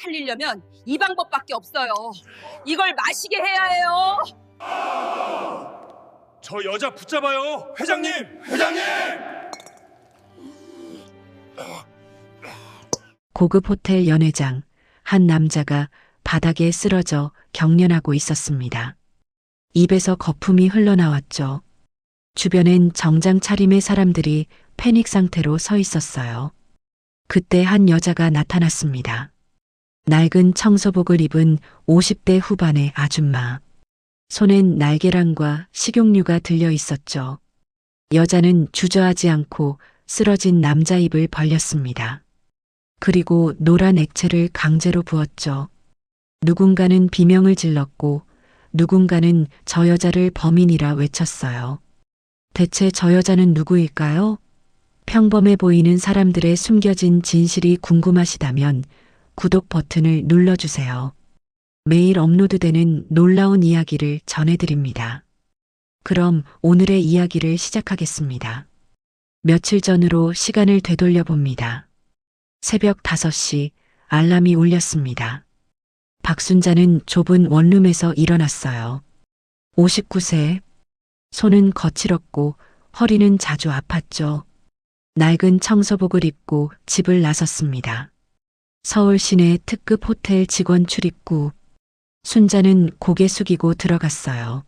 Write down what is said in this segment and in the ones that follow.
살리려면 이 방법밖에 없어요. 이걸 마시게 해야 해요. 저 여자 붙잡아요, 회장님! 회장님! 고급 호텔 연회장, 한 남자가 바닥에 쓰러져 경련하고 있었습니다. 입에서 거품이 흘러나왔죠. 주변엔 정장 차림의 사람들이 패닉 상태로 서 있었어요. 그때 한 여자가 나타났습니다. 낡은 청소복을 입은 50대 후반의 아줌마. 손엔 날계란과 식용유가 들려 있었죠. 여자는 주저하지 않고 쓰러진 남자 입을 벌렸습니다. 그리고 노란 액체를 강제로 부었죠. 누군가는 비명을 질렀고 누군가는 저 여자를 범인이라 외쳤어요. 대체 저 여자는 누구일까요? 평범해 보이는 사람들의 숨겨진 진실이 궁금하시다면 구독 버튼을 눌러주세요. 매일 업로드되는 놀라운 이야기를 전해드립니다. 그럼 오늘의 이야기를 시작하겠습니다. 며칠 전으로 시간을 되돌려 봅니다. 새벽 5시 알람이 울렸습니다. 박순자는 좁은 원룸에서 일어났어요. 59세. 손은 거칠었고 허리는 자주 아팠죠. 낡은 청소복을 입고 집을 나섰습니다. 서울 시내 특급 호텔 직원 출입구. 순자는 고개 숙이고 들어갔어요.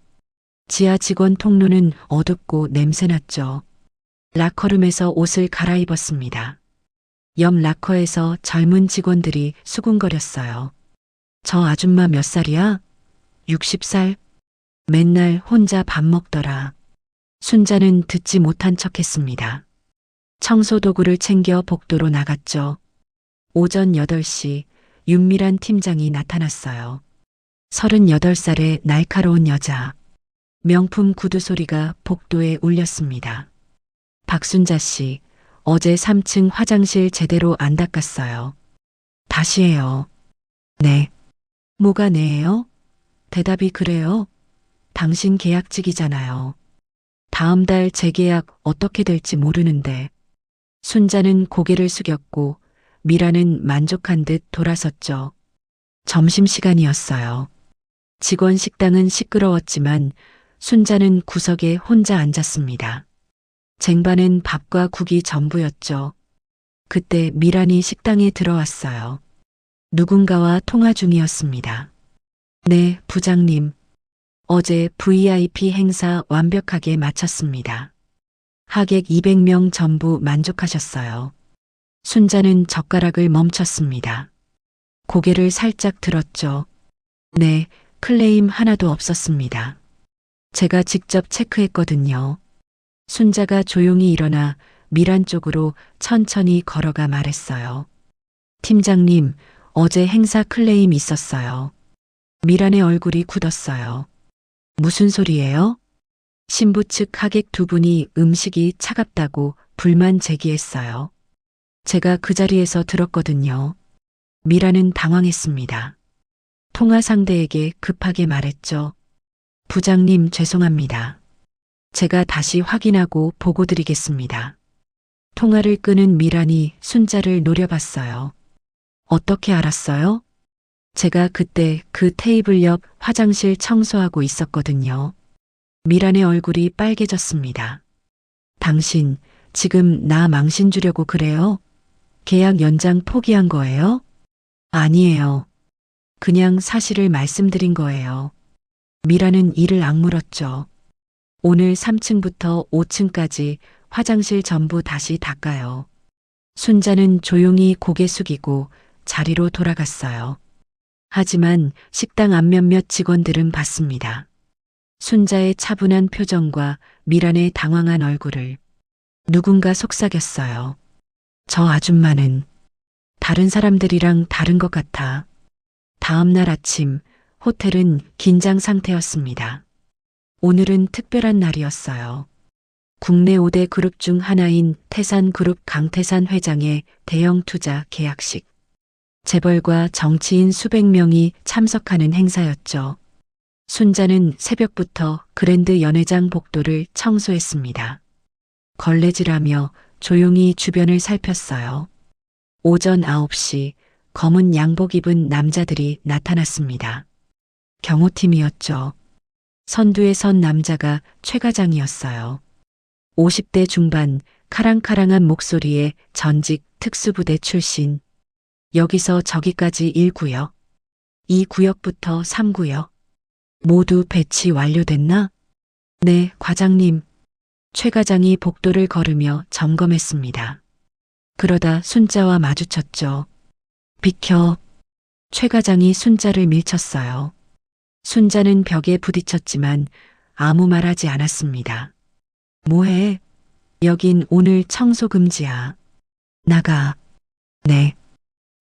지하 직원 통로는 어둡고 냄새났죠. 라커룸에서 옷을 갈아입었습니다. 옆 라커에서 젊은 직원들이 수군거렸어요. 저 아줌마 몇 살이야? 60살? 맨날 혼자 밥 먹더라. 순자는 듣지 못한 척했습니다. 청소 도구를 챙겨 복도로 나갔죠. 오전 8시 윤미란 팀장이 나타났어요. 38살의 날카로운 여자. 명품 구두 소리가 복도에 울렸습니다. 박순자 씨, 어제 3층 화장실 제대로 안 닦았어요. 다시 해요. 네. 뭐가 네예요? 대답이 그래요? 당신 계약직이잖아요. 다음 달 재계약 어떻게 될지 모르는데. 순자는 고개를 숙였고 미라는 만족한 듯 돌아섰죠. 점심시간이었어요. 직원 식당은 시끄러웠지만 순자는 구석에 혼자 앉았습니다. 쟁반엔 밥과 국이 전부였죠. 그때 미란이 식당에 들어왔어요. 누군가와 통화 중이었습니다. 네, 부장님. 어제 VIP 행사 완벽하게 마쳤습니다. 하객 200명 전부 만족하셨어요. 순자는 젓가락을 멈췄습니다. 고개를 살짝 들었죠. 네, 클레임 하나도 없었습니다. 제가 직접 체크했거든요. 순자가 조용히 일어나 미란 쪽으로 천천히 걸어가 말했어요. 팀장님, 어제 행사 클레임 있었어요. 미란의 얼굴이 굳었어요. 무슨 소리예요? 신부 측 하객 2분이 음식이 차갑다고 불만 제기했어요. 제가 그 자리에서 들었거든요. 미란은 당황했습니다. 통화 상대에게 급하게 말했죠. 부장님 죄송합니다. 제가 다시 확인하고 보고 드리겠습니다. 통화를 끄는 미란이 순자를 노려봤어요. 어떻게 알았어요? 제가 그때 그 테이블 옆 화장실 청소하고 있었거든요. 미란의 얼굴이 빨개졌습니다. 당신 지금 나 망신 주려고 그래요? 계약 연장 포기한 거예요? 아니에요. 그냥 사실을 말씀드린 거예요. 미라는 이를 악물었죠. 오늘 3층부터 5층까지 화장실 전부 다시 닦아요. 순자는 조용히 고개 숙이고 자리로 돌아갔어요. 하지만 식당 앞 몇몇 직원들은 봤습니다. 순자의 차분한 표정과 미란의 당황한 얼굴을. 누군가 속삭였어요. 저 아줌마는 다른 사람들이랑 다른 것 같아. 다음 날 아침 호텔은 긴장 상태였습니다. 오늘은 특별한 날이었어요. 국내 5대 그룹 중 하나인 태산그룹 강태산 회장의 대형 투자 계약식. 재벌과 정치인 수백 명이 참석하는 행사였죠. 순자는 새벽부터 그랜드 연회장 복도를 청소했습니다. 걸레질하며 조용히 주변을 살폈어요. 오전 9시 검은 양복 입은 남자들이 나타났습니다. 경호팀이었죠. 선두에 선 남자가 최 과장이었어요. 50대 중반, 카랑카랑한 목소리에 전직 특수부대 출신. 여기서 저기까지 1구역, 2구역부터 3구역. 모두 배치 완료됐나? 네, 과장님. 최 과장이 복도를 걸으며 점검했습니다. 그러다 순자와 마주쳤죠. 비켜. 최 과장이 순자를 밀쳤어요. 순자는 벽에 부딪혔지만 아무 말하지 않았습니다. 뭐해? 여긴 오늘 청소 금지야. 나가. 네.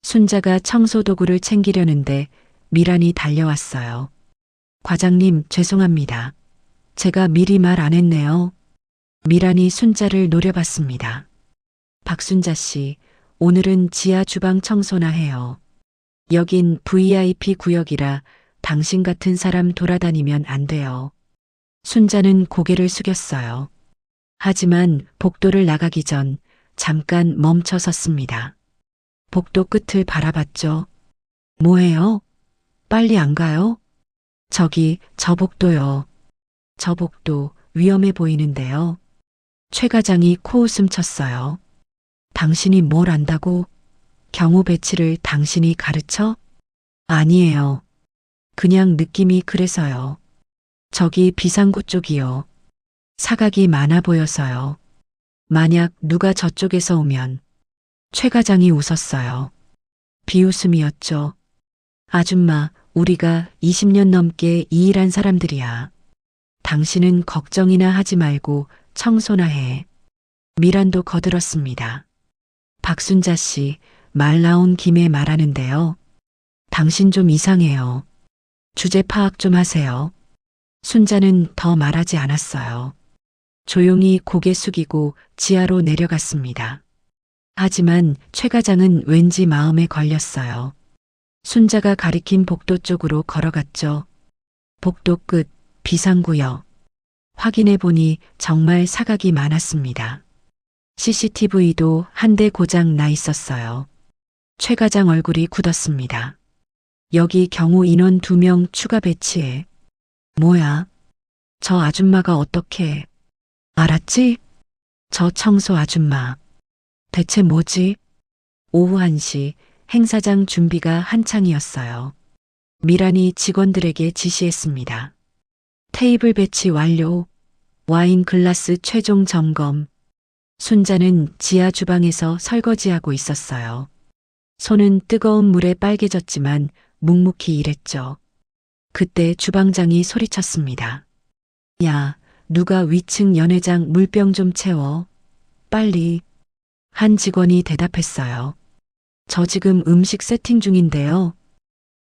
순자가 청소 도구를 챙기려는데 미란이 달려왔어요. 과장님, 죄송합니다. 제가 미리 말 안 했네요. 미란이 순자를 노려봤습니다. 박순자 씨, 오늘은 지하 주방 청소나 해요. 여긴 VIP 구역이라 당신 같은 사람 돌아다니면 안 돼요. 순자는 고개를 숙였어요. 하지만 복도를 나가기 전 잠깐 멈춰 섰습니다. 복도 끝을 바라봤죠. 뭐해요? 빨리 안 가요? 저기, 저 복도요. 저 복도 위험해 보이는데요. 최 과장이 코웃음 쳤어요. 당신이 뭘 안다고? 경호 배치를 당신이 가르쳐? 아니에요. 그냥 느낌이 그래서요. 저기 비상구 쪽이요. 사각이 많아 보여서요. 만약 누가 저쪽에서 오면. 최 과장이 웃었어요. 비웃음이었죠. 아줌마, 우리가 20년 넘게 이 일한 사람들이야. 당신은 걱정이나 하지 말고 청소나 해. 미란도 거들었습니다. 박순자 씨, 말 나온 김에 말하는데요. 당신 좀 이상해요. 주제 파악 좀 하세요. 순자는 더 말하지 않았어요. 조용히 고개 숙이고 지하로 내려갔습니다. 하지만 최 과장은 왠지 마음에 걸렸어요. 순자가 가리킨 복도 쪽으로 걸어갔죠. 복도 끝, 비상구역. 확인해 보니 정말 사각이 많았습니다. CCTV도 한 대 고장 나 있었어요. 최 과장 얼굴이 굳었습니다. 여기 경호 인원 2명 추가 배치해. 뭐야? 저 아줌마가 어떻게? 알았지? 저 청소 아줌마. 대체 뭐지? 오후 1시 행사장 준비가 한창이었어요. 미란이 직원들에게 지시했습니다. 테이블 배치 완료. 와인 글라스 최종 점검. 순자는 지하 주방에서 설거지하고 있었어요. 손은 뜨거운 물에 빨개졌지만 묵묵히 일했죠. 그때 주방장이 소리쳤습니다. 야, 누가 위층 연회장 물병 좀 채워. 빨리. 한 직원이 대답했어요. 저 지금 음식 세팅 중인데요.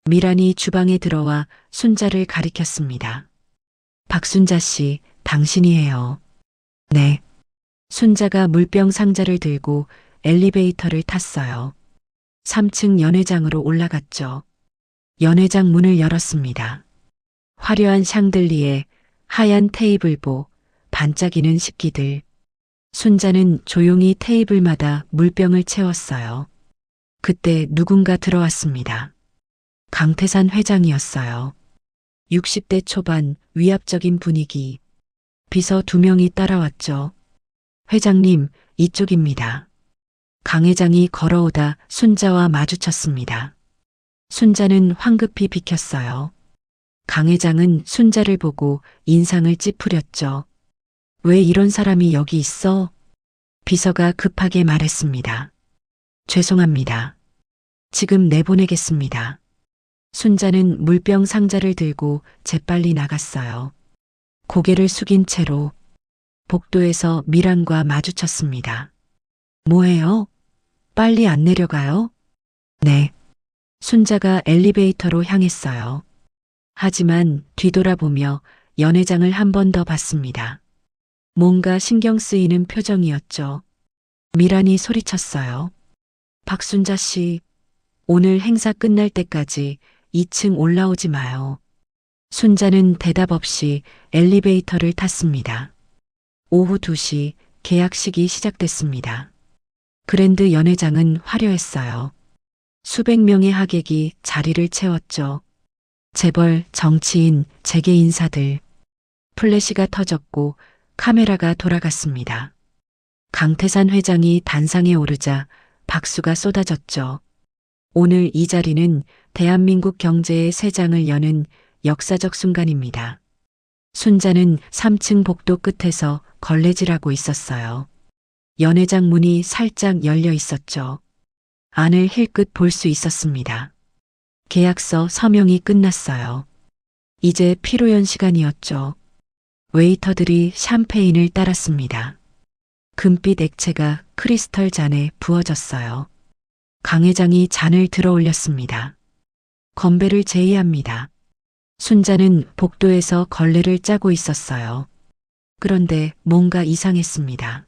미란이 주방에 들어와 순자를 가리켰습니다. 박순자 씨, 당신이 해요. 네. 순자가 물병 상자를 들고 엘리베이터를 탔어요. 3층 연회장으로 올라갔죠. 연회장 문을 열었습니다. 화려한 샹들리에 하얀 테이블보, 반짝이는 식기들. 순자는 조용히 테이블마다 물병을 채웠어요. 그때 누군가 들어왔습니다. 강태산 회장이었어요. 60대 초반 위압적인 분위기. 비서 2명이 따라왔죠. 회장님, 이쪽입니다. 강 회장이 걸어오다 순자와 마주쳤습니다. 순자는 황급히 비켰어요. 강 회장은 순자를 보고 인상을 찌푸렸죠. 왜 이런 사람이 여기 있어? 비서가 급하게 말했습니다. 죄송합니다. 지금 내보내겠습니다. 순자는 물병 상자를 들고 재빨리 나갔어요. 고개를 숙인 채로 복도에서 미란과 마주쳤습니다. 뭐해요? 빨리 안 내려가요? 네. 순자가 엘리베이터로 향했어요. 하지만 뒤돌아보며 연회장을 한 번 더 봤습니다. 뭔가 신경 쓰이는 표정이었죠. 미란이 소리쳤어요. 박순자 씨, 오늘 행사 끝날 때까지 2층 올라오지 마요. 순자는 대답 없이 엘리베이터를 탔습니다. 오후 2시 계약식이 시작됐습니다. 그랜드 연회장은 화려했어요. 수백 명의 하객이 자리를 채웠죠. 재벌, 정치인, 재계 인사들. 플래시가 터졌고 카메라가 돌아갔습니다. 강태산 회장이 단상에 오르자 박수가 쏟아졌죠. 오늘 이 자리는 대한민국 경제의 새 장을 여는 역사적 순간입니다. 순자는 3층 복도 끝에서 걸레질하고 있었어요. 연회장 문이 살짝 열려 있었죠. 안을 힐끗 볼 수 있었습니다. 계약서 서명이 끝났어요. 이제 피로연 시간이었죠. 웨이터들이 샴페인을 따랐습니다. 금빛 액체가 크리스털 잔에 부어졌어요. 강 회장이 잔을 들어 올렸습니다. 건배를 제의합니다. 순자는 복도에서 걸레를 짜고 있었어요. 그런데 뭔가 이상했습니다.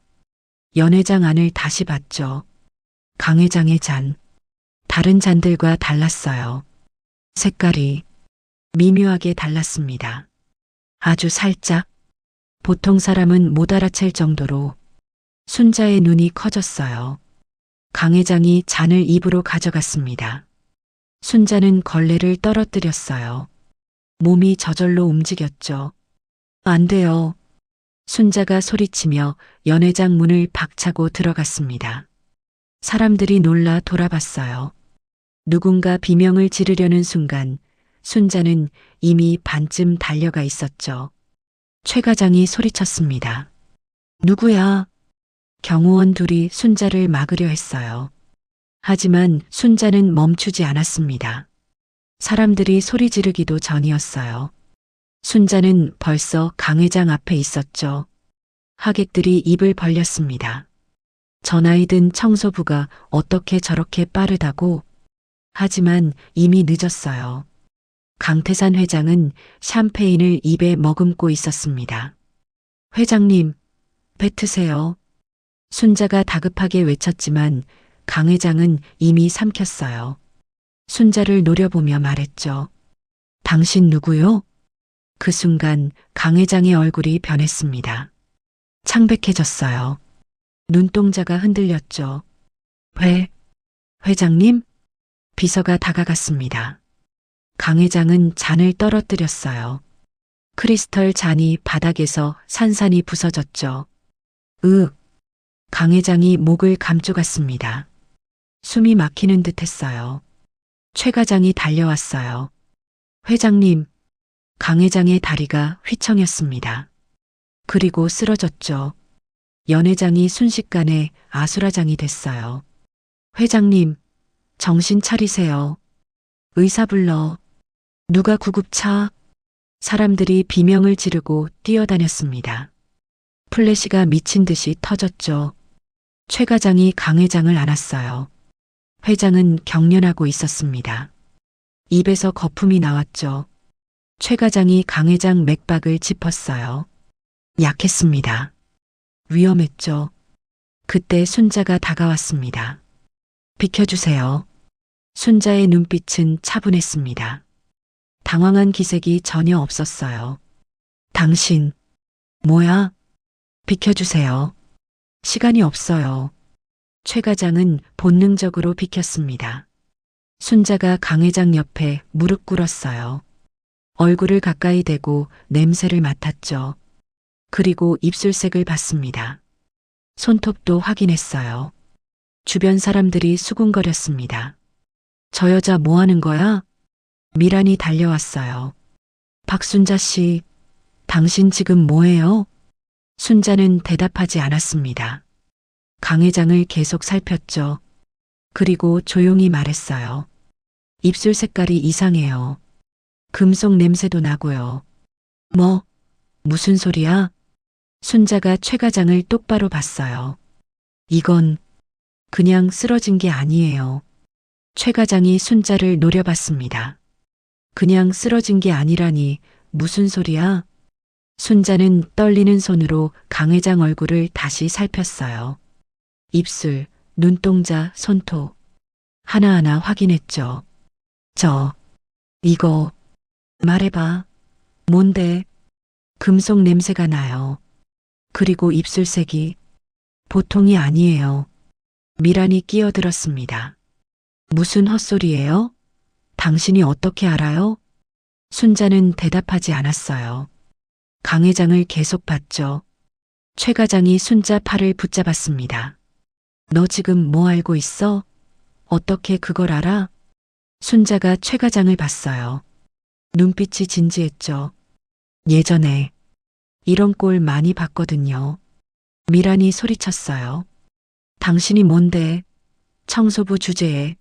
연 회장 안을 다시 봤죠. 강 회장의 잔. 다른 잔들과 달랐어요. 색깔이 미묘하게 달랐습니다. 아주 살짝. 보통 사람은 못 알아챌 정도로. 순자의 눈이 커졌어요. 강 회장이 잔을 입으로 가져갔습니다. 순자는 걸레를 떨어뜨렸어요. 몸이 저절로 움직였죠. 안 돼요. 순자가 소리치며 연 회장 문을 박차고 들어갔습니다. 사람들이 놀라 돌아봤어요. 누군가 비명을 지르려는 순간 순자는 이미 반쯤 달려가 있었죠. 최 과장이 소리쳤습니다. 누구야? 경호원 둘이 순자를 막으려 했어요. 하지만 순자는 멈추지 않았습니다. 사람들이 소리 지르기도 전이었어요. 순자는 벌써 강 회장 앞에 있었죠. 하객들이 입을 벌렸습니다. 저 나이 든 청소부가 어떻게 저렇게 빠르다고? 하지만 이미 늦었어요. 강태산 회장은 샴페인을 입에 머금고 있었습니다. 회장님, 뱉으세요. 순자가 다급하게 외쳤지만 강 회장은 이미 삼켰어요. 순자를 노려보며 말했죠. 당신 누구요? 그 순간 강 회장의 얼굴이 변했습니다. 창백해졌어요. 눈동자가 흔들렸죠. 회장님? 비서가 다가갔습니다. 강 회장은 잔을 떨어뜨렸어요. 크리스털 잔이 바닥에서 산산이 부서졌죠. 강 회장이 목을 감쪽았습니다. 숨이 막히는 듯 했어요. 최 과장이 달려왔어요. 회장님, 강 회장의 다리가 휘청였습니다. 그리고 쓰러졌죠. 연 회장이 순식간에 아수라장이 됐어요. 회장님, 정신 차리세요. 의사 불러. 누가 구급차? 사람들이 비명을 지르고 뛰어다녔습니다. 플래시가 미친 듯이 터졌죠. 최 과장이 강 회장을 안았어요. 회장은 경련하고 있었습니다. 입에서 거품이 나왔죠. 최 과장이 강 회장 맥박을 짚었어요. 약했습니다. 위험했죠. 그때 순자가 다가왔습니다. 비켜주세요. 순자의 눈빛은 차분했습니다. 당황한 기색이 전혀 없었어요. 당신, 뭐야? 비켜주세요. 시간이 없어요. 최 과장은 본능적으로 비켰습니다. 순자가 강 회장 옆에 무릎 꿇었어요. 얼굴을 가까이 대고 냄새를 맡았죠. 그리고 입술색을 봤습니다. 손톱도 확인했어요. 주변 사람들이 수군거렸습니다. 저 여자 뭐 하는 거야? 미란이 달려왔어요. 박순자 씨, 당신 지금 뭐해요? 순자는 대답하지 않았습니다. 강 회장을 계속 살폈죠. 그리고 조용히 말했어요. 입술 색깔이 이상해요. 금속 냄새도 나고요. 무슨 소리야? 순자가 최 과장을 똑바로 봤어요. 이건 그냥 쓰러진 게 아니에요. 최 과장이 순자를 노려봤습니다. 그냥 쓰러진 게 아니라니 무슨 소리야? 순자는 떨리는 손으로 강 회장 얼굴을 다시 살폈어요. 입술, 눈동자, 손톱. 하나하나 확인했죠. 이거, 말해봐. 뭔데? 금속 냄새가 나요. 그리고 입술색이 보통이 아니에요. 미란이 끼어들었습니다. 무슨 헛소리예요? 당신이 어떻게 알아요? 순자는 대답하지 않았어요. 강 회장을 계속 봤죠. 최 과장이 순자 팔을 붙잡았습니다. 너 지금 뭐 알고 있어? 어떻게 그걸 알아? 순자가 최 과장을 봤어요. 눈빛이 진지했죠. 예전에 이런 꼴 많이 봤거든요. 미란이 소리쳤어요. 당신이 뭔데? 청소부 주제에.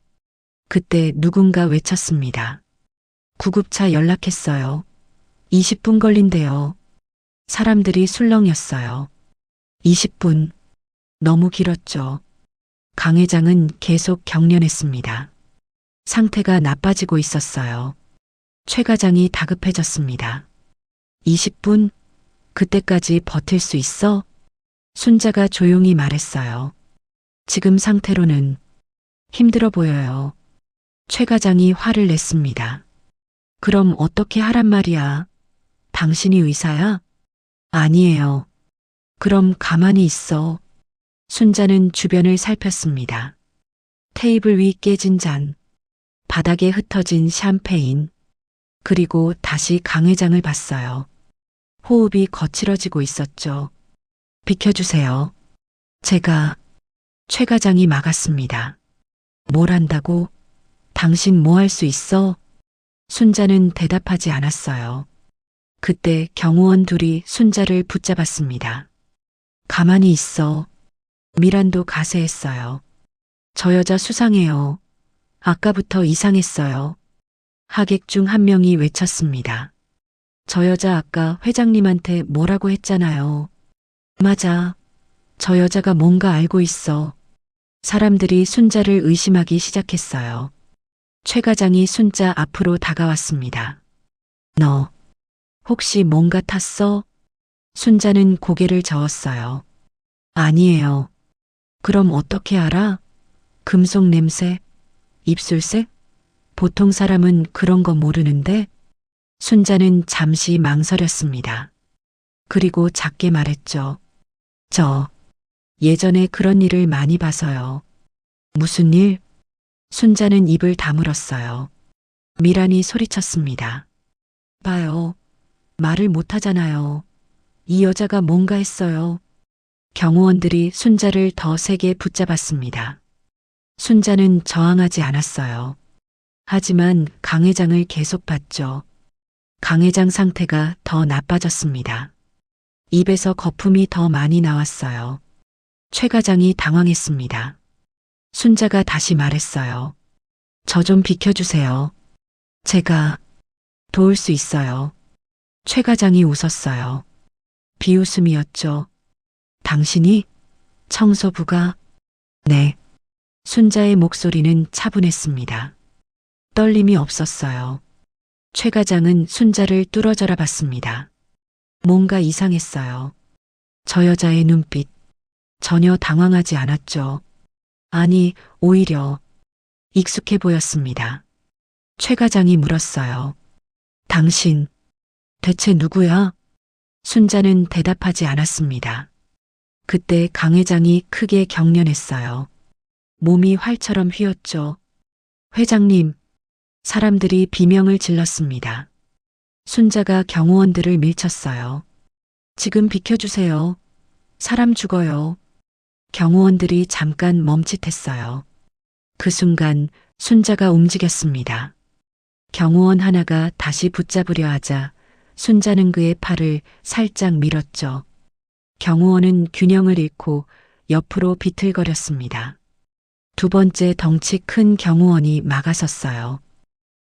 그때 누군가 외쳤습니다. 구급차 연락했어요. 20분 걸린대요. 사람들이 술렁였어요. 20분. 너무 길었죠. 강 회장은 계속 경련했습니다. 상태가 나빠지고 있었어요. 최 과장이 다급해졌습니다. 20분? 그때까지 버틸 수 있어? 순자가 조용히 말했어요. 지금 상태로는 힘들어 보여요. 최 과장이 화를 냈습니다. 그럼 어떻게 하란 말이야? 당신이 의사야? 아니에요. 그럼 가만히 있어. 순자는 주변을 살폈습니다. 테이블 위 깨진 잔, 바닥에 흩어진 샴페인, 그리고 다시 강 회장을 봤어요. 호흡이 거칠어지고 있었죠. 비켜주세요. 제가 최 과장이 막았습니다. 뭘 한다고? 당신 뭐 할 수 있어? 순자는 대답하지 않았어요. 그때 경호원 둘이 순자를 붙잡았습니다. 가만히 있어. 미란도 가세했어요. 저 여자 수상해요. 아까부터 이상했어요. 하객 중 한 명이 외쳤습니다. 저 여자 아까 회장님한테 뭐라고 했잖아요. 맞아. 저 여자가 뭔가 알고 있어. 사람들이 순자를 의심하기 시작했어요. 최 과장이 순자 앞으로 다가왔습니다. 너 혹시 뭔가 탔어? 순자는 고개를 저었어요. 아니에요. 그럼 어떻게 알아? 금속 냄새? 입술색? 보통 사람은 그런 거 모르는데? 순자는 잠시 망설였습니다. 그리고 작게 말했죠. 저 예전에 그런 일을 많이 봐서요. 무슨 일? 순자는 입을 다물었어요. 미란이 소리쳤습니다. 봐요. 말을 못하잖아요. 이 여자가 뭔가 했어요. 경호원들이 순자를 더 세게 붙잡았습니다. 순자는 저항하지 않았어요. 하지만 강 회장을 계속 봤죠. 강 회장 상태가 더 나빠졌습니다. 입에서 거품이 더 많이 나왔어요. 최 과장이 당황했습니다. 순자가 다시 말했어요. 저 좀 비켜주세요. 제가 도울 수 있어요. 최 과장이 웃었어요. 비웃음이었죠. 당신이? 청소부가? 네. 순자의 목소리는 차분했습니다. 떨림이 없었어요. 최 과장은 순자를 뚫어져라 봤습니다. 뭔가 이상했어요. 저 여자의 눈빛. 전혀 당황하지 않았죠. 아니, 오히려 익숙해 보였습니다. 최 과장이 물었어요. 당신, 대체 누구야? 순자는 대답하지 않았습니다. 그때 강 회장이 크게 경련했어요. 몸이 활처럼 휘었죠. 회장님, 사람들이 비명을 질렀습니다. 순자가 경호원들을 밀쳤어요. 지금 비켜주세요. 사람 죽어요. 경호원들이 잠깐 멈칫했어요. 그 순간 순자가 움직였습니다. 경호원 하나가 다시 붙잡으려 하자 순자는 그의 팔을 살짝 밀었죠. 경호원은 균형을 잃고 옆으로 비틀거렸습니다. 두 번째 덩치 큰 경호원이 막아섰어요.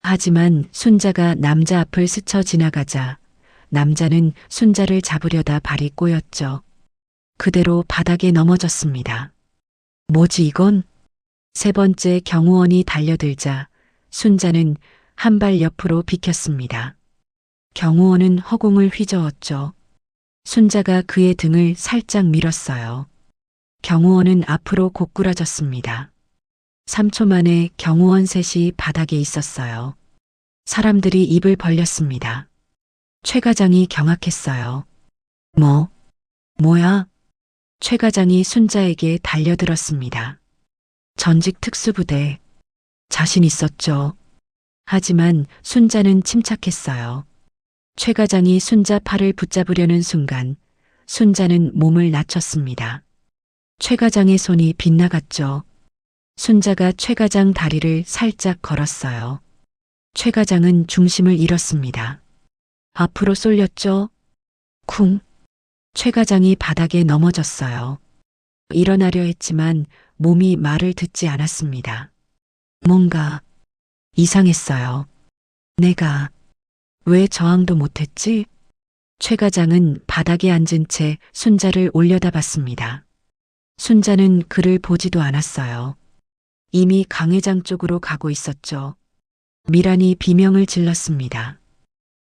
하지만 순자가 남자 앞을 스쳐 지나가자 남자는 순자를 잡으려다 발이 꼬였죠. 그대로 바닥에 넘어졌습니다. 뭐지 이건? 세 번째 경호원이 달려들자 순자는 한 발 옆으로 비켰습니다. 경호원은 허공을 휘저었죠. 순자가 그의 등을 살짝 밀었어요. 경호원은 앞으로 고꾸라졌습니다. 3초 만에 경호원 셋이 바닥에 있었어요. 사람들이 입을 벌렸습니다. 최 과장이 경악했어요. 뭐야? 최 과장이 순자에게 달려들었습니다. 전직 특수부대. 자신 있었죠. 하지만 순자는 침착했어요. 최 과장이 순자 팔을 붙잡으려는 순간 순자는 몸을 낮췄습니다. 최 과장의 손이 빗나갔죠. 순자가 최 과장 다리를 살짝 걸었어요. 최 과장은 중심을 잃었습니다. 앞으로 쏠렸죠. 쿵. 최 과장이 바닥에 넘어졌어요. 일어나려 했지만 몸이 말을 듣지 않았습니다. 뭔가 이상했어요. 내가 왜 저항도 못했지? 최 과장은 바닥에 앉은 채 순자를 올려다봤습니다. 순자는 그를 보지도 않았어요. 이미 강 회장 쪽으로 가고 있었죠. 미란이 비명을 질렀습니다.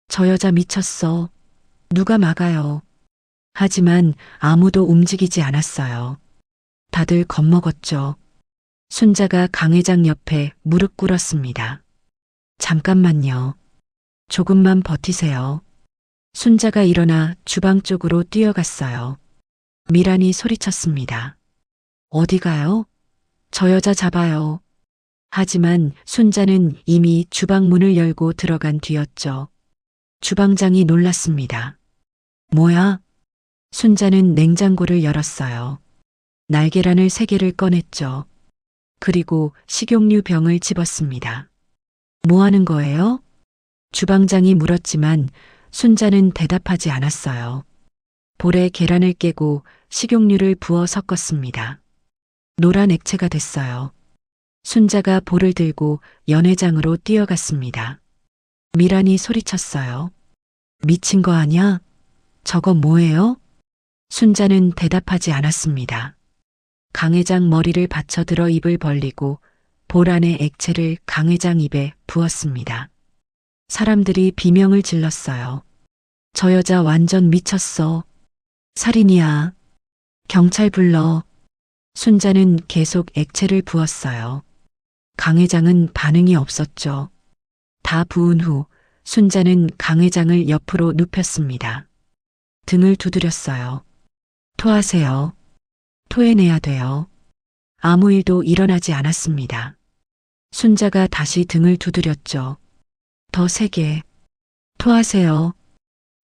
저 여자 미쳤어. 누가 막아요. 하지만 아무도 움직이지 않았어요. 다들 겁먹었죠. 순자가 강 회장 옆에 무릎 꿇었습니다. 잠깐만요. 조금만 버티세요. 순자가 일어나 주방 쪽으로 뛰어갔어요. 미란이 소리쳤습니다. 어디 가요? 저 여자 잡아요. 하지만 순자는 이미 주방 문을 열고 들어간 뒤였죠. 주방장이 놀랐습니다. 뭐야? 순자는 냉장고를 열었어요. 날계란을 3개를 꺼냈죠. 그리고 식용유 병을 집었습니다. 뭐 하는 거예요? 주방장이 물었지만 순자는 대답하지 않았어요. 볼에 계란을 깨고 식용유를 부어 섞었습니다. 노란 액체가 됐어요. 순자가 볼을 들고 연회장으로 뛰어갔습니다. 미란이 소리쳤어요. 미친 거 아냐? 저거 뭐예요? 순자는 대답하지 않았습니다. 강 회장 머리를 받쳐들어 입을 벌리고 볼 안에 액체를 강 회장 입에 부었습니다. 사람들이 비명을 질렀어요. 저 여자 완전 미쳤어. 살인이야. 경찰 불러. 순자는 계속 액체를 부었어요. 강 회장은 반응이 없었죠. 다 부은 후 순자는 강 회장을 옆으로 눕혔습니다. 등을 두드렸어요. 토하세요. 토해내야 돼요. 아무 일도 일어나지 않았습니다. 순자가 다시 등을 두드렸죠. 더 세게. 토하세요.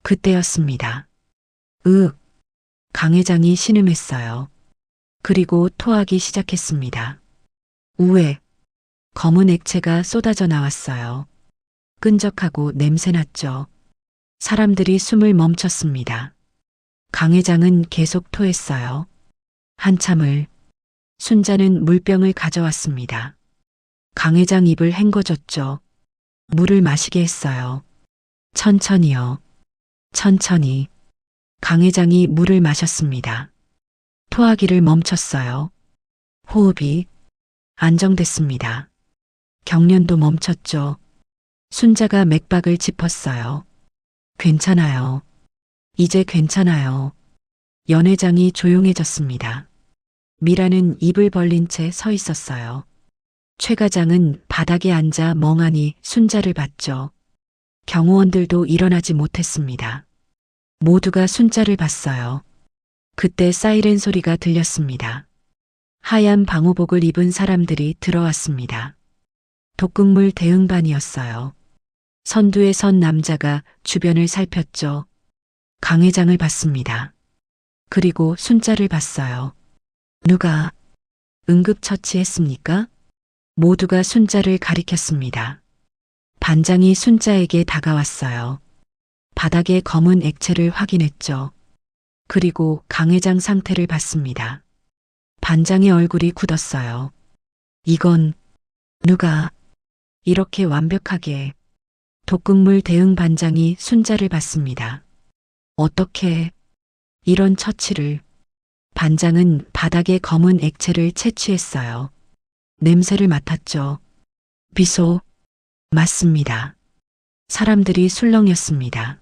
그때였습니다. 강 회장이 신음했어요. 그리고 토하기 시작했습니다. 우에 검은 액체가 쏟아져 나왔어요. 끈적하고 냄새났죠. 사람들이 숨을 멈췄습니다. 강 회장은 계속 토했어요. 한참을 순자는 물병을 가져왔습니다. 강 회장 입을 헹궈줬죠. 물을 마시게 했어요. 천천히요. 천천히. 강 회장이 물을 마셨습니다. 토하기를 멈췄어요. 호흡이 안정됐습니다. 경련도 멈췄죠. 순자가 맥박을 짚었어요. 괜찮아요. 이제 괜찮아요. 연 회장이 조용해졌습니다. 미라는 입을 벌린 채 서 있었어요. 최 과장은 바닥에 앉아 멍하니 순자를 봤죠. 경호원들도 일어나지 못했습니다. 모두가 순자를 봤어요. 그때 사이렌 소리가 들렸습니다. 하얀 방호복을 입은 사람들이 들어왔습니다. 독극물 대응반이었어요. 선두에 선 남자가 주변을 살폈죠. 강 회장을 봤습니다. 그리고 순자를 봤어요. 누가 응급처치했습니까? 모두가 순자를 가리켰습니다. 반장이 순자에게 다가왔어요. 바닥에 검은 액체를 확인했죠. 그리고 강 회장 상태를 봤습니다. 반장의 얼굴이 굳었어요. 이건 누가 이렇게 완벽하게. 독극물 대응 반장이 순자를 봤습니다. 어떻게 이런 처치를. 반장은 바닥에 검은 액체를 채취했어요. 냄새를 맡았죠. 비소. 맞습니다. 사람들이 술렁였습니다.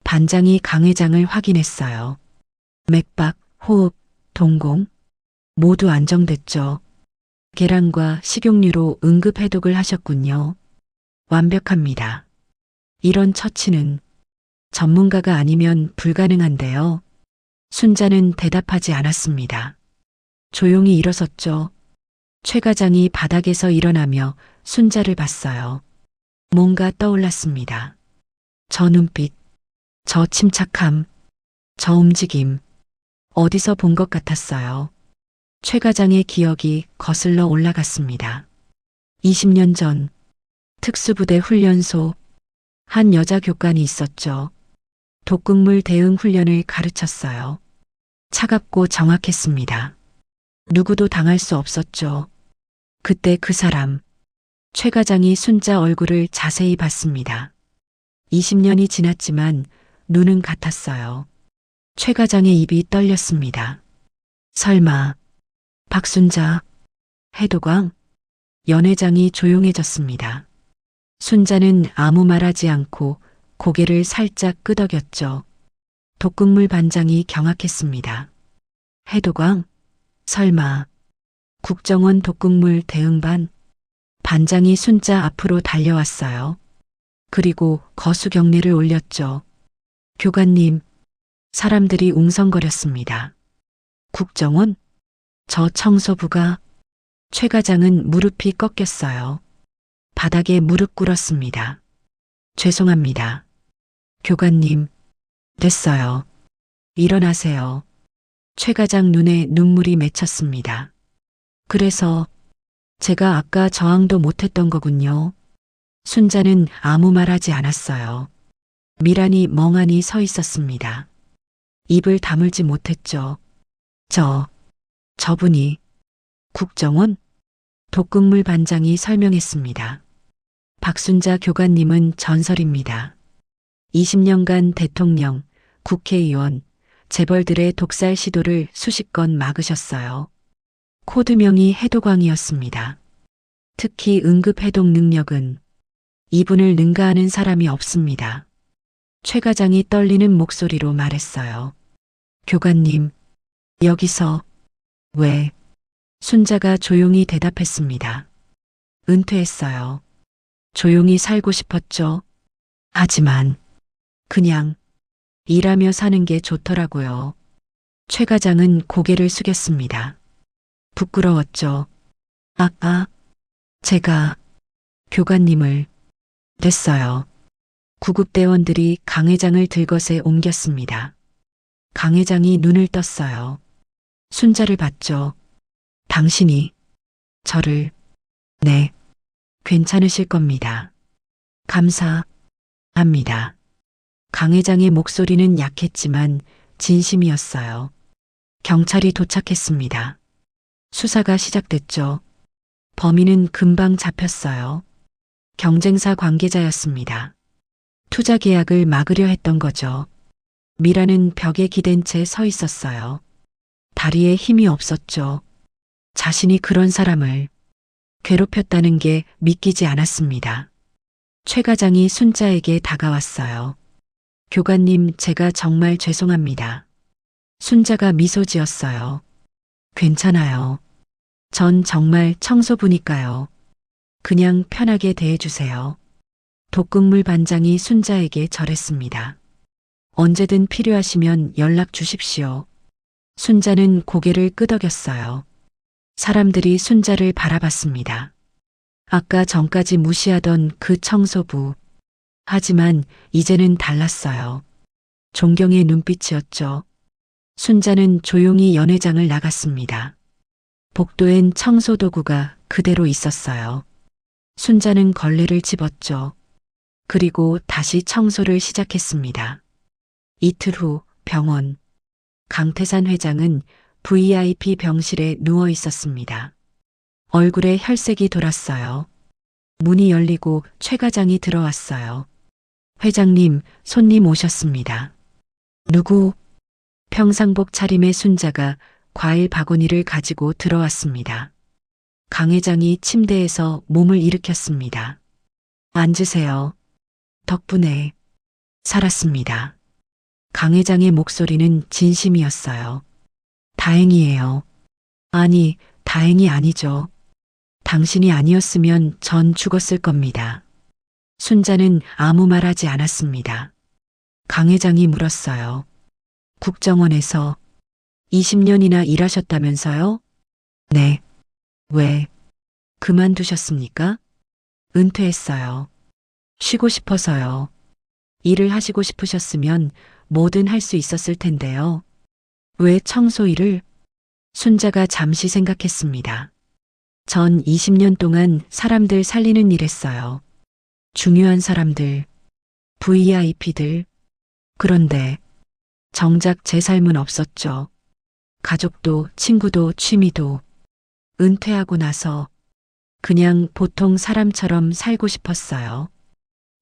반장이 강 회장을 확인했어요. 맥박, 호흡, 동공 모두 안정됐죠. 계란과 식용유로 응급 해독을 하셨군요. 완벽합니다. 이런 처치는 전문가가 아니면 불가능한데요. 순자는 대답하지 않았습니다. 조용히 일어섰죠. 최 과장이 바닥에서 일어나며 순자를 봤어요. 뭔가 떠올랐습니다. 저 눈빛, 저 침착함, 저 움직임, 어디서 본 것 같았어요. 최 과장의 기억이 거슬러 올라갔습니다. 20년 전 특수부대 훈련소 한 여자 교관이 있었죠. 독극물 대응 훈련을 가르쳤어요. 차갑고 정확했습니다. 누구도 당할 수 없었죠. 그때 그 사람, 최 과장이 순자 얼굴을 자세히 봤습니다. 20년이 지났지만 눈은 같았어요. 최 과장의 입이 떨렸습니다. 설마 박순자, 해도광? 연회장이 조용해졌습니다. 순자는 아무 말하지 않고 고개를 살짝 끄덕였죠. 독극물 반장이 경악했습니다. 해도광? 설마 국정원 독극물 대응반? 반장이 순자 앞으로 달려왔어요. 그리고 거수 경례를 올렸죠. 교관님, 사람들이 웅성거렸습니다. 국정원? 저 청소부가? 최 과장은 무릎이 꺾였어요. 바닥에 무릎 꿇었습니다. 죄송합니다. 교관님, 됐어요. 일어나세요. 최 과장 눈에 눈물이 맺혔습니다. 그래서 제가 아까 저항도 못했던 거군요. 순자는 아무 말 하지 않았어요. 미란이 멍하니 서 있었습니다. 입을 다물지 못했죠. 저분이 국정원? 독극물 반장이 설명했습니다. 박순자 교관님은 전설입니다. 20년간 대통령, 국회의원, 재벌들의 독살 시도를 수십 건 막으셨어요. 코드명이 해도광이었습니다. 특히 응급해독 능력은 이분을 능가하는 사람이 없습니다. 최 과장이 떨리는 목소리로 말했어요. 교관님, 여기서 왜? 순자가 조용히 대답했습니다. 은퇴했어요. 조용히 살고 싶었죠. 하지만 그냥 일하며 사는 게 좋더라고요. 최 과장은 고개를 숙였습니다. 부끄러웠죠. 제가 교관님을 됐어요. 구급대원들이 강 회장을 들것에 옮겼습니다. 강 회장이 눈을 떴어요. 순자를 봤죠. 당신이 저를 네, 괜찮으실 겁니다. 감사합니다. 강 회장의 목소리는 약했지만 진심이었어요. 경찰이 도착했습니다. 수사가 시작됐죠. 범인은 금방 잡혔어요. 경쟁사 관계자였습니다. 투자 계약을 막으려 했던 거죠. 미라는 벽에 기댄 채 서 있었어요. 다리에 힘이 없었죠. 자신이 그런 사람을 괴롭혔다는 게 믿기지 않았습니다. 최 과장이 순자에게 다가왔어요. 교관님, 제가 정말 죄송합니다. 순자가 미소 지었어요. 괜찮아요. 전 정말 청소부니까요. 그냥 편하게 대해주세요. 독극물 반장이 순자에게 절했습니다. 언제든 필요하시면 연락 주십시오. 순자는 고개를 끄덕였어요. 사람들이 순자를 바라봤습니다. 아까 전까지 무시하던 그 청소부. 하지만 이제는 달랐어요. 존경의 눈빛이었죠. 순자는 조용히 연회장을 나갔습니다. 복도엔 청소도구가 그대로 있었어요. 순자는 걸레를 집었죠. 그리고 다시 청소를 시작했습니다. 이틀 후 병원. 강태산 회장은 VIP 병실에 누워 있었습니다. 얼굴에 혈색이 돌았어요. 문이 열리고 최 과장이 들어왔어요. 회장님, 손님 오셨습니다. 누구? 평상복 차림의 순자가 과일 바구니를 가지고 들어왔습니다. 강 회장이 침대에서 몸을 일으켰습니다. 앉으세요. 덕분에 살았습니다. 강 회장의 목소리는 진심이었어요. 다행이에요. 아니, 다행이 아니죠. 당신이 아니었으면 전 죽었을 겁니다. 순자는 아무 말 하지 않았습니다. 강 회장이 물었어요. 국정원에서 20년이나 일하셨다면서요? 네. 왜? 그만두셨습니까? 은퇴했어요. 쉬고 싶어서요. 일을 하시고 싶으셨으면 뭐든 할 수 있었을 텐데요. 왜 청소 일을? 순자가 잠시 생각했습니다. 전 20년 동안 사람들 살리는 일 했어요. 중요한 사람들, VIP들. 그런데 정작 제 삶은 없었죠. 가족도 친구도 취미도. 은퇴하고 나서 그냥 보통 사람처럼 살고 싶었어요.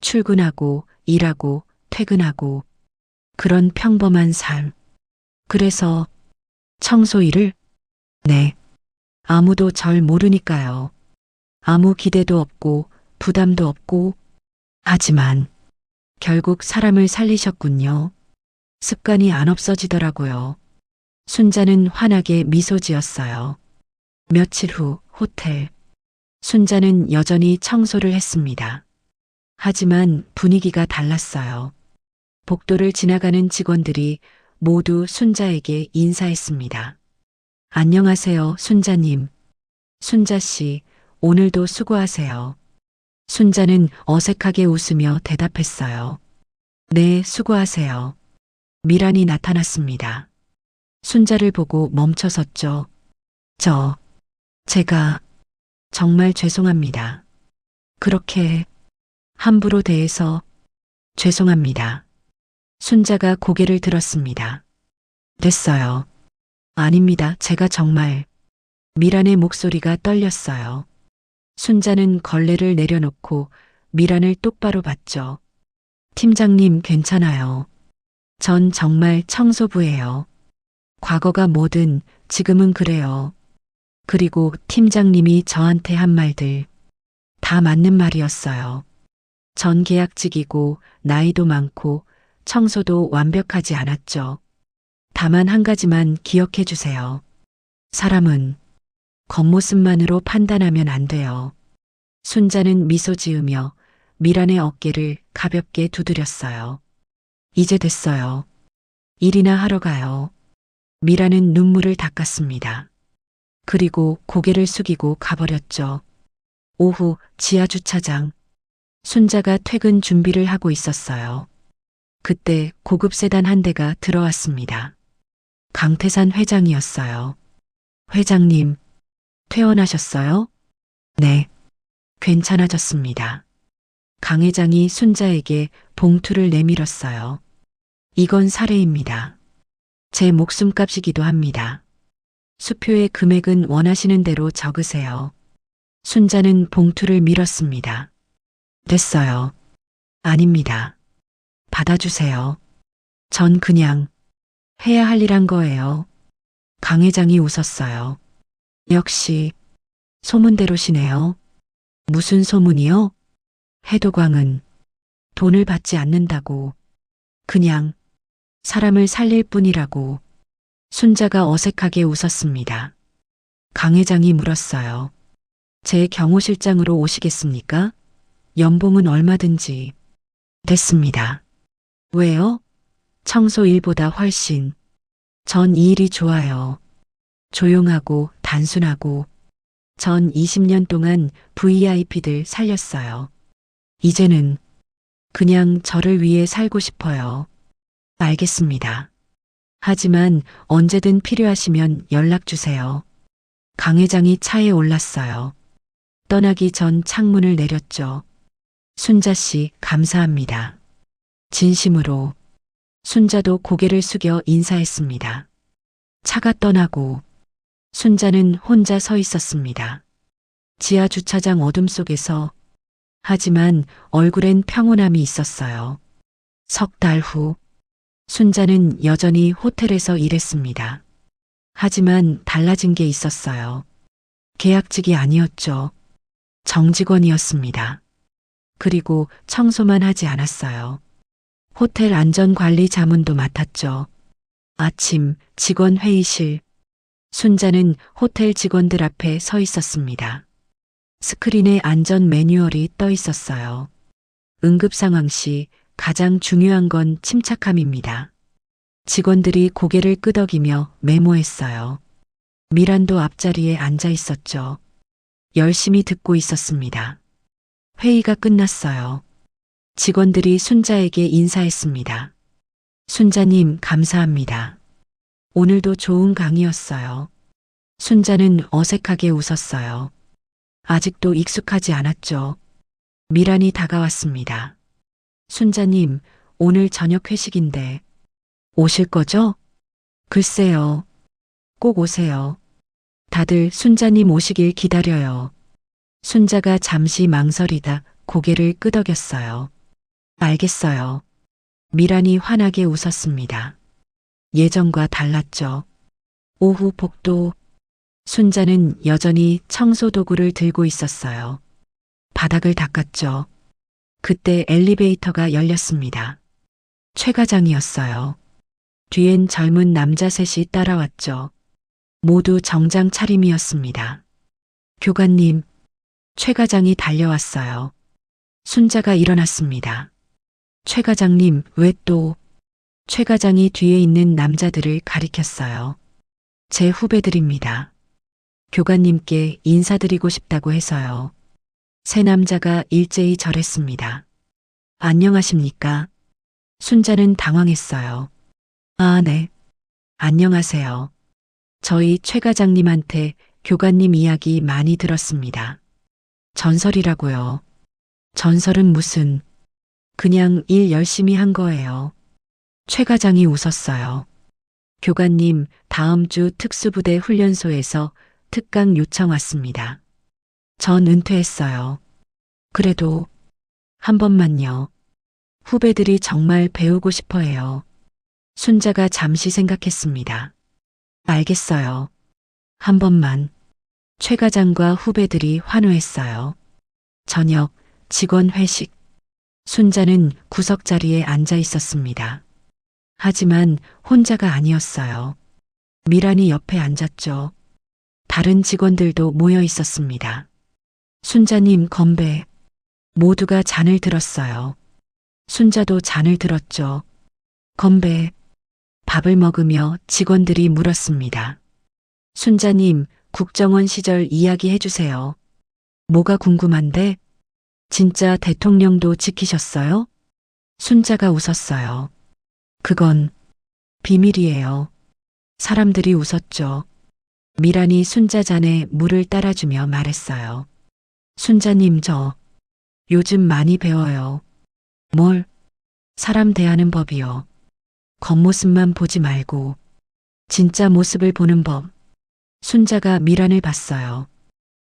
출근하고 일하고 퇴근하고 그런 평범한 삶. 그래서 청소 일을? 네. 아무도 절 모르니까요. 아무 기대도 없고 부담도 없고. 하지만 결국 사람을 살리셨군요. 습관이 안 없어지더라고요. 순자는 환하게 미소 지었어요. 며칠 후 호텔. 순자는 여전히 청소를 했습니다. 하지만 분위기가 달랐어요. 복도를 지나가는 직원들이 모두 순자에게 인사했습니다. 안녕하세요, 순자님. 순자씨, 오늘도 수고하세요. 순자는 어색하게 웃으며 대답했어요. 네, 수고하세요. 미란이 나타났습니다. 순자를 보고 멈춰섰죠. 제가 정말 죄송합니다. 그렇게 함부로 대해서 죄송합니다. 순자가 고개를 들었습니다. 됐어요. 아닙니다. 제가 정말. 미란의 목소리가 떨렸어요. 순자는 걸레를 내려놓고 미란을 똑바로 봤죠. 팀장님 괜찮아요. 전 정말 청소부예요. 과거가 뭐든 지금은 그래요. 그리고 팀장님이 저한테 한 말들 다 맞는 말이었어요. 전 계약직이고 나이도 많고 청소도 완벽하지 않았죠. 다만 한 가지만 기억해 주세요. 사람은 겉모습만으로 판단하면 안 돼요. 순자는 미소 지으며 미란의 어깨를 가볍게 두드렸어요. 이제 됐어요. 일이나 하러 가요. 미란은 눈물을 닦았습니다. 그리고 고개를 숙이고 가버렸죠. 오후 지하 주차장. 순자가 퇴근 준비를 하고 있었어요. 그때 고급 세단 한 대가 들어왔습니다. 강태산 회장이었어요. 회장님, 퇴원하셨어요? 네, 괜찮아졌습니다. 강 회장이 순자에게 봉투를 내밀었어요. 이건 사례입니다. 제 목숨값이기도 합니다. 수표의 금액은 원하시는 대로 적으세요. 순자는 봉투를 밀었습니다. 됐어요. 아닙니다. 받아주세요. 전 그냥 해야 할 일 한 거예요. 강 회장이 웃었어요. 역시 소문대로시네요. 무슨 소문이요? 해도광은 돈을 받지 않는다고. 그냥 사람을 살릴 뿐이라고. 순자가 어색하게 웃었습니다. 강 회장이 물었어요. 제 경호실장으로 오시겠습니까? 연봉은 얼마든지. 됐습니다. 왜요? 청소 일보다 훨씬. 전 이 일이 좋아요. 조용하고 단순하고. 전 20년 동안 VIP들 살렸어요. 이제는 그냥 저를 위해 살고 싶어요. 알겠습니다. 하지만 언제든 필요하시면 연락 주세요. 강 회장이 차에 올랐어요. 떠나기 전 창문을 내렸죠. 순자 씨, 감사합니다. 진심으로. 순자도 고개를 숙여 인사했습니다. 차가 떠나고 순자는 혼자 서 있었습니다. 지하 주차장 어둠 속에서. 하지만 얼굴엔 평온함이 있었어요. 석 달 후 순자는 여전히 호텔에서 일했습니다. 하지만 달라진 게 있었어요. 계약직이 아니었죠. 정직원이었습니다. 그리고 청소만 하지 않았어요. 호텔 안전관리 자문도 맡았죠. 아침 직원 회의실. 순자는 호텔 직원들 앞에 서 있었습니다. 스크린에 안전 매뉴얼이 떠 있었어요. 응급 상황 시 가장 중요한 건 침착함입니다. 직원들이 고개를 끄덕이며 메모했어요. 미란도 앞자리에 앉아 있었죠. 열심히 듣고 있었습니다. 회의가 끝났어요. 직원들이 순자에게 인사했습니다. 순자님, 감사합니다. 오늘도 좋은 강의였어요. 순자는 어색하게 웃었어요. 아직도 익숙하지 않았죠. 미란이 다가왔습니다. 순자님, 오늘 저녁 회식인데 오실 거죠? 글쎄요. 꼭 오세요. 다들 순자님 오시길 기다려요. 순자가 잠시 망설이다 고개를 끄덕였어요. 알겠어요. 미란이 환하게 웃었습니다. 예전과 달랐죠. 오후 복도. 순자는 여전히 청소도구를 들고 있었어요. 바닥을 닦았죠. 그때 엘리베이터가 열렸습니다. 최 과장이었어요. 뒤엔 젊은 남자 셋이 따라왔죠. 모두 정장 차림이었습니다. 교관님, 최 과장이 달려왔어요. 순자가 일어났습니다. 최 과장님, 왜 또? 최 과장이 뒤에 있는 남자들을 가리켰어요. 제 후배들입니다. 교관님께 인사드리고 싶다고 해서요. 세 남자가 일제히 절했습니다. 안녕하십니까? 순자는 당황했어요. 아, 네. 안녕하세요. 저희 최 과장님한테 교관님 이야기 많이 들었습니다. 전설이라고요. 전설은 무슨, 그냥 일 열심히 한 거예요. 최 과장이 웃었어요. 교관님, 다음 주 특수부대 훈련소에서 특강 요청 왔습니다. 전 은퇴했어요. 그래도 한 번만요. 후배들이 정말 배우고 싶어 해요. 순자가 잠시 생각했습니다. 알겠어요. 한 번만. 최 과장과 후배들이 환호했어요. 저녁, 직원 회식. 순자는 구석자리에 앉아 있었습니다. 하지만 혼자가 아니었어요. 미란이 옆에 앉았죠. 다른 직원들도 모여 있었습니다. 순자님, 건배. 모두가 잔을 들었어요. 순자도 잔을 들었죠. 건배. 밥을 먹으며 직원들이 물었습니다. 순자님, 국정원 시절 이야기해 주세요. 뭐가 궁금한데? 진짜 대통령도 지키셨어요? 순자가 웃었어요. 그건 비밀이에요. 사람들이 웃었죠. 미란이 순자 잔에 물을 따라주며 말했어요. 순자님, 저 요즘 많이 배워요. 뭘? 사람 대하는 법이요. 겉모습만 보지 말고 진짜 모습을 보는 법. 순자가 미란을 봤어요.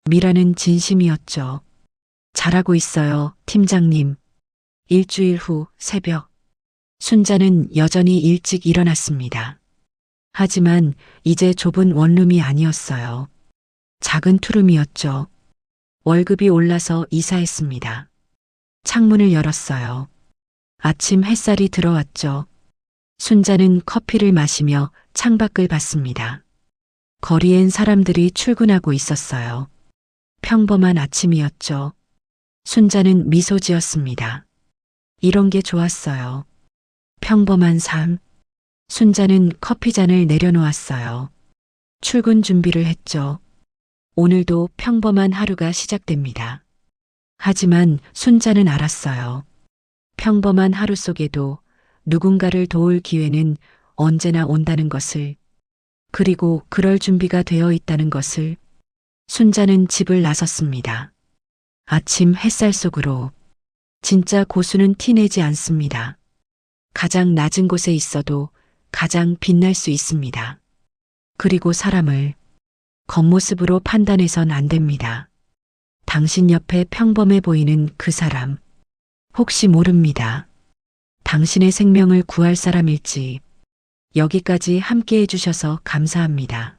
미란은 진심이었죠. 잘하고 있어요, 팀장님. 일주일 후 새벽. 순자는 여전히 일찍 일어났습니다. 하지만 이제 좁은 원룸이 아니었어요. 작은 투룸이었죠. 월급이 올라서 이사했습니다. 창문을 열었어요. 아침 햇살이 들어왔죠. 순자는 커피를 마시며 창밖을 봤습니다. 거리엔 사람들이 출근하고 있었어요. 평범한 아침이었죠. 순자는 미소 지었습니다. 이런 게 좋았어요. 평범한 삶. 순자는 커피잔을 내려놓았어요. 출근 준비를 했죠. 오늘도 평범한 하루가 시작됩니다. 하지만 순자는 알았어요. 평범한 하루 속에도 누군가를 도울 기회는 언제나 온다는 것을, 그리고 그럴 준비가 되어 있다는 것을. 순자는 집을 나섰습니다. 아침 햇살 속으로. 진짜 고수는 티내지 않습니다. 가장 낮은 곳에 있어도 가장 빛날 수 있습니다. 그리고 사람을 겉모습으로 판단해선 안 됩니다. 당신 옆에 평범해 보이는 그 사람, 혹시 모릅니다. 당신의 생명을 구할 사람일지. 여기까지 함께 해주셔서 감사합니다.